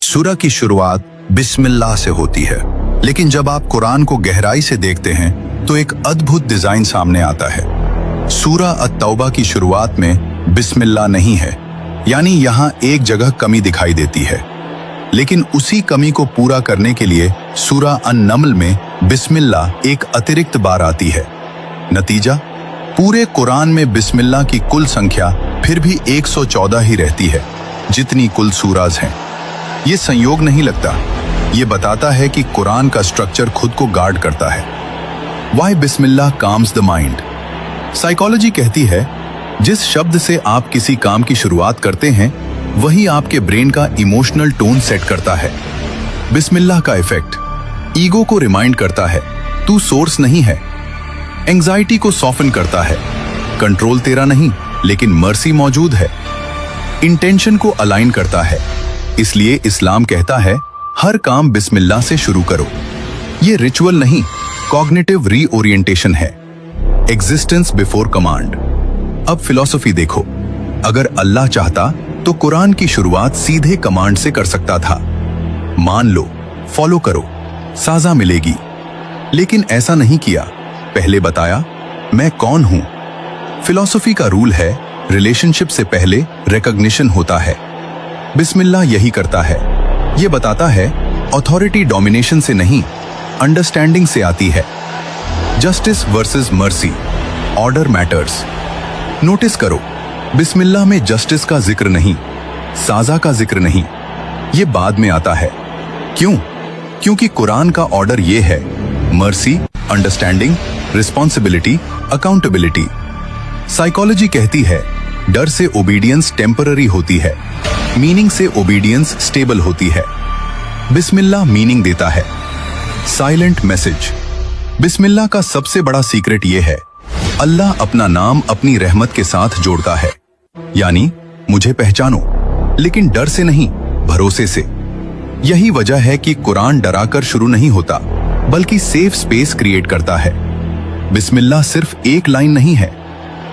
सूरा की शुरुआत बिस्मिल्लाह से होती है, लेकिन जब आप कुरान को गहराई से देखते हैं तो एक अद्भुत डिजाइन सामने आता है। सूरा अत-तौबा की शुरुआत में बिस्मिल्लाह नहीं है, यानी यहाँ एक जगह कमी दिखाई देती है, लेकिन उसी कमी को पूरा करने के लिए सूरा अन-नमल में बिस्मिल्लाह एक अतिरिक्त बार आती है। नतीजा, पूरे कुरान में बिस्मिल्लाह की कुल संख्या फिर भी 114 ही रहती है, जितनी कुल सूराज हैं। ये संयोग नहीं लगता, ये बताता है कि कुरान का स्ट्रक्चर खुद को गार्ड करता है। Why Bismillah calms the mind? Psychology कहती है, जिस शब्द से आप किसी काम की शुरुआत करते हैं, वही आपके ब्रेन का इमोशनल टोन सेट करता है। बिस्मिल्लाह का इफेक्ट ईगो को रिमाइंड करता है, तू सोर्स नहीं है। एंजाइटी को सॉफन करता है, कंट्रोल तेरा नहीं लेकिन मर्सी मौजूद है। इंटेंशन को अलाइन करता है, इसलिए इस्लाम कहता है हर काम बिस्मिल्लाह से शुरू करो। ये रिचुअल नहीं, कॉग्निटिव रीओरिएंटेशन है। Existence before command. अब फिलॉसफी देखो, अगर अल्लाह चाहता तो कुरान की शुरुआत सीधे कमांड से कर सकता था, मान लो, फॉलो करो, साजा मिलेगी। लेकिन ऐसा नहीं किया, पहले बताया मैं कौन हूं। फिलॉसफी का रूल है, रिलेशनशिप से पहले रिकॉग्निशन होता है। बिस्मिल्लाह यही करता है। ये बताता है अथॉरिटी डोमिनेशन से नहीं, अंडरस्टैंडिंग से आती है। Justice versus mercy, order matters. Notice करो, बिस्मिल्लाह में जस्टिस का जिक्र नहीं, साजा का जिक्र नहीं, ये बाद में आता है। क्यों? क्योंकि कुरान का ऑर्डर ये है, mercy, understanding, responsibility, accountability. Psychology कहती है डर से ओबीडियंस टेम्पररी होती है, मीनिंग से ओबीडियंस स्टेबल होती है। बिस्मिल्लाह मीनिंग देता है। Silent message. बिस्मिल्लाह का सबसे बड़ा सीक्रेट ये है, अल्लाह अपना नाम अपनी रहमत के साथ जोड़ता है, यानी मुझे पहचानो, लेकिन डर से नहीं, भरोसे से। यही वजह है कि कुरान डराकर शुरू नहीं होता, बल्कि सेफ स्पेस क्रिएट करता है। बिस्मिल्लाह सिर्फ एक लाइन नहीं है,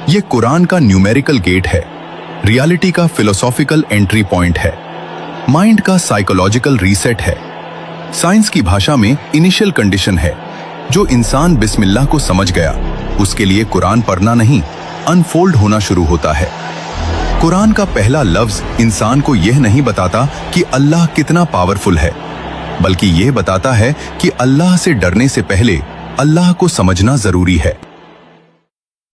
ये कुरान का न्यूमेरिकल गेट है, रियलिटी का फिलोसॉफिकल एंट्री पॉइंट है, माइंड का साइकोलॉजिकल रीसेट है। साइंस की भाषा में इनिशियल कंडीशन है। जो इंसान बिस्मिल्लाह को समझ गया, उसके लिए कुरान पढ़ना नहीं, अनफोल्ड होना शुरू होता है। कुरान का पहला लफ्ज इंसान को यह नहीं बताता कि अल्लाह कितना पावरफुल है, बल्कि यह बताता है कि अल्लाह से डरने से पहले अल्लाह को समझना जरूरी है।